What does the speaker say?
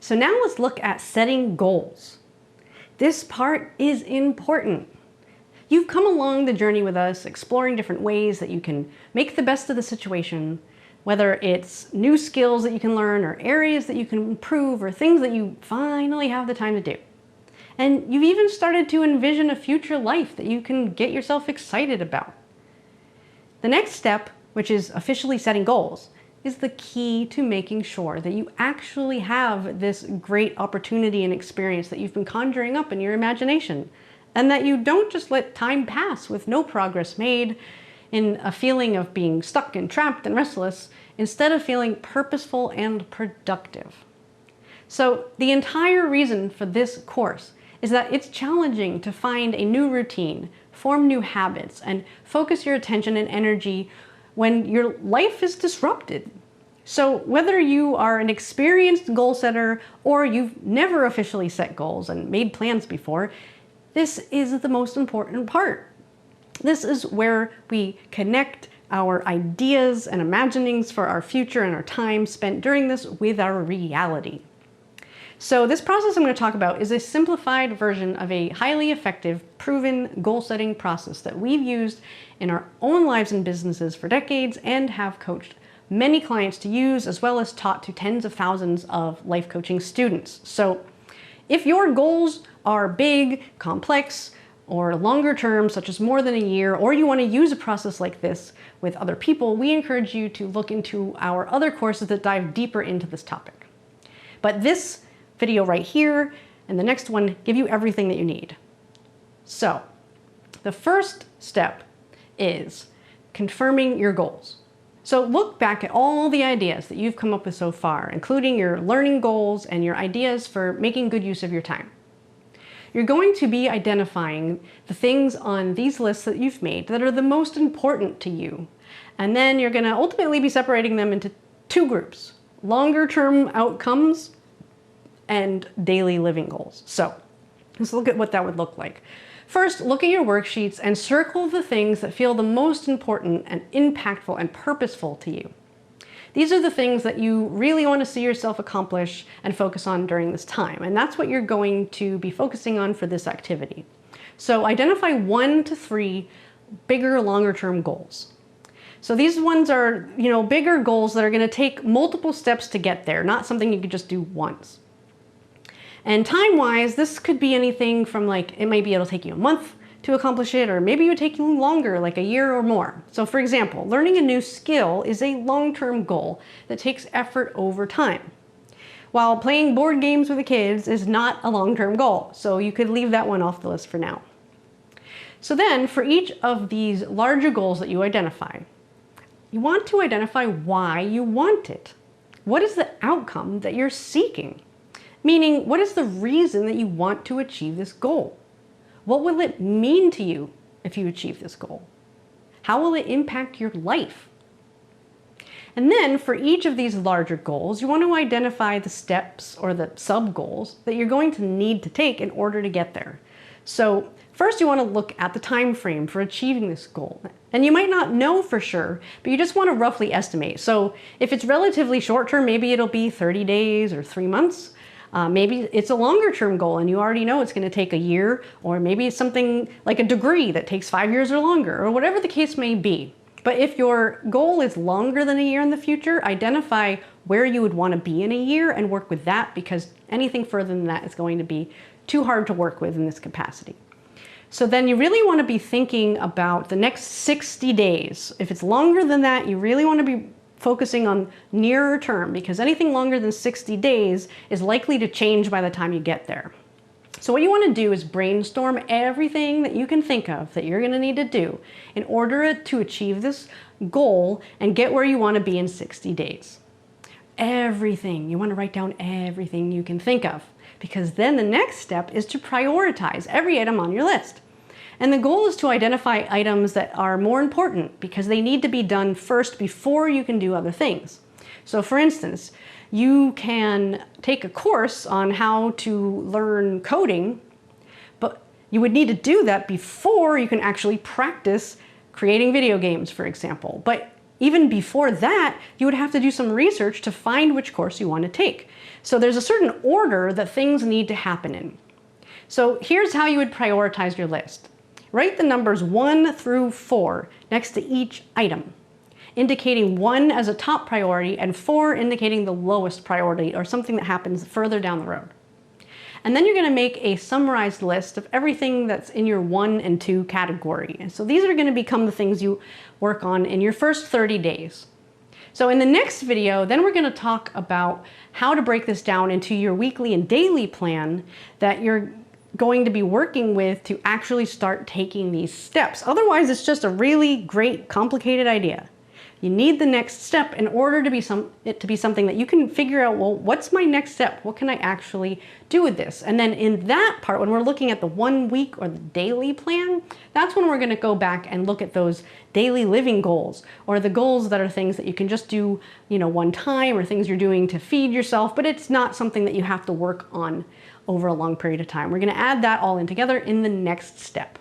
So now let's look at setting goals. This part is important. You've come along the journey with us, exploring different ways that you can make the best of the situation, whether it's new skills that you can learn or areas that you can improve or things that you finally have the time to do. And you've even started to envision a future life that you can get yourself excited about. The next step, which is officially setting goals, is the key to making sure that you actually have this great opportunity and experience that you've been conjuring up in your imagination, and that you don't just let time pass with no progress made in a feeling of being stuck and trapped and restless, instead of feeling purposeful and productive. So the entire reason for this course is that it's challenging to find a new routine, form new habits, and focus your attention and energy when your life is disrupted. So whether you are an experienced goal setter or you've never officially set goals and made plans before, this is the most important part. This is where we connect our ideas and imaginings for our future and our time spent during this with our reality. So this process I'm going to talk about is a simplified version of a highly effective, proven goal-setting process that we've used in our own lives and businesses for decades and have coached many clients to use, as well as taught to tens of thousands of life coaching students. So if your goals are big, complex, or longer term, such as more than a year, or you want to use a process like this with other people, we encourage you to look into our other courses that dive deeper into this topic. But this video right here and the next one give you everything that you need. So the first step is confirming your goals. So look back at all the ideas that you've come up with so far, including your learning goals and your ideas for making good use of your time. You're going to be identifying the things on these lists that you've made that are the most important to you. And then you're going to ultimately be separating them into two groups: longer term outcomes and daily living goals. So let's look at what that would look like. First, look at your worksheets and circle the things that feel the most important and impactful and purposeful to you. These are the things that you really want to see yourself accomplish and focus on during this time. And that's what you're going to be focusing on for this activity. So identify 1 to 3 bigger, longer term goals. So these ones are, bigger goals that are going to take multiple steps to get there, not something you could just do once. And time-wise, this could be anything from it'll take you a month to accomplish it, or maybe it would take you longer, like a year or more. So for example, learning a new skill is a long-term goal that takes effort over time, while playing board games with the kids is not a long-term goal. So you could leave that one off the list for now. So then for each of these larger goals that you identify, you want to identify why you want it. What is the outcome that you're seeking? Meaning, what is the reason that you want to achieve this goal? What will it mean to you if you achieve this goal? How will it impact your life? And then for each of these larger goals, you want to identify the steps or the sub-goals that you're going to need to take in order to get there. So first you want to look at the time frame for achieving this goal. And you might not know for sure, but you just want to roughly estimate. So if it's relatively short term, maybe it'll be 30 days or 3 months. Maybe it's a longer term goal and you already know it's going to take a year, or maybe it's something like a degree that takes 5 years or longer, or whatever the case may be. But if your goal is longer than a year in the future, identify where you would want to be in a year and work with that, because anything further than that is going to be too hard to work with in this capacity. So then you really want to be thinking about the next 60 days. If it's longer than that, you really want to be focusing on nearer term, because anything longer than 60 days is likely to change by the time you get there. So what you want to do is brainstorm everything that you can think of that you're going to need to do in order to achieve this goal and get where you want to be in 60 days. Everything. You want to write down everything you can think of, because then the next step is to prioritize every item on your list. And the goal is to identify items that are more important, because they need to be done first before you can do other things. So for instance, you can take a course on how to learn coding, but you would need to do that before you can actually practice creating video games, for example. But Even before that, you would have to do some research to find which course you want to take. So there's a certain order that things need to happen in. So here's how you would prioritize your list. Write the numbers 1 through 4 next to each item, indicating 1 as a top priority and 4 indicating the lowest priority or something that happens further down the road. And then you're going to make a summarized list of everything that's in your 1 and 2 category. And so these are going to become the things you work on in your first 30 days. So in the next video, then we're going to talk about how to break this down into your weekly and daily plan that you're going to be working with to actually start taking these steps. Otherwise, it's just a really great, complicated idea. You need the next step in order to be it to be something that you can figure out, well, what's my next step? What can I actually do with this? And then in that part, when we're looking at the 1 week or the daily plan, that's when we're going to go back and look at those daily living goals, or the goals that are things that you can just do, one time, or things you're doing to feed yourself, but it's not something that you have to work on over a long period of time. We're going to add that all in together in the next step.